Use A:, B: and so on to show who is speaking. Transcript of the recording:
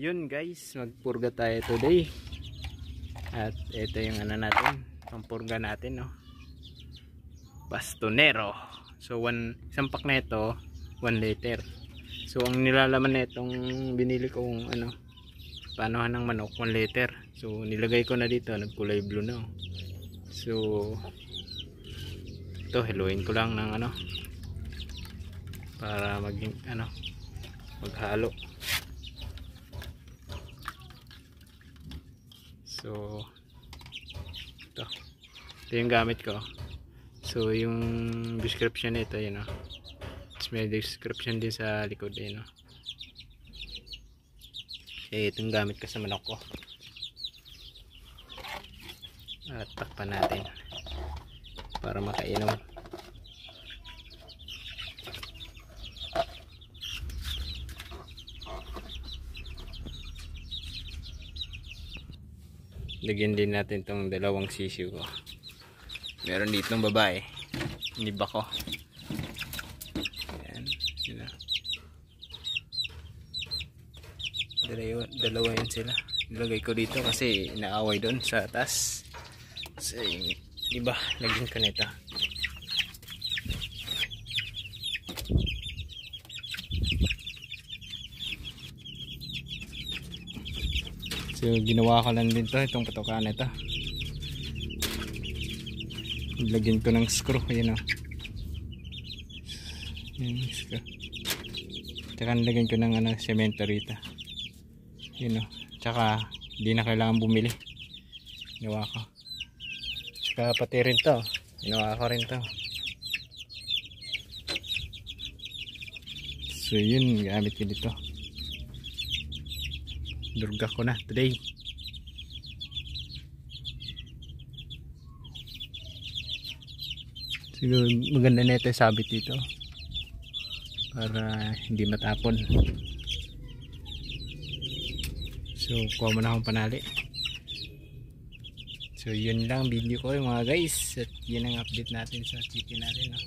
A: yun guys, magpurga tayo today. At ito yung ano natin, pampurga natin, no. Bastonero. So isang pack na ito 1 liter. So ang nilalaman na itong binili kong ano, panuhan ng manok 1 liter. So nilagay ko na dito, nagkulay blue na. So ito, haluin ko lang ng ano para maging ano, maghalo. So ito yung gamit ko. So yung description nito, yun, no? May description din sa likod, yun, no? Okay, itong gamit ko sa manok ko. At takpan natin para makainom. Lagyan din natin tong dalawang sisiw ko. Meron ditong babae, niba ko. Ayan, sila. Dalawa yan sila. Nilagay ko dito kasi inaaway doon sa taas. So iba, lagyan ko nito. So ginawa ko lang din to, itong patukaan nito. Lagyan ko ng screw, ayun, o. Yung screw. Tsaka nilagyan ko ng ano, semento rito. Yun, o. Tsaka hindi na kailangan bumili. Ginawa ko. Tsaka pati rin to, ginawa ko rin to. So yun, gamit ko dito. Durga ko na today. Siguro maganda na ito sabit dito para hindi matapon. So kuha mo na akong panali. So yun lang video ko, mga guys. At yun ang update natin sa chicken natin, no?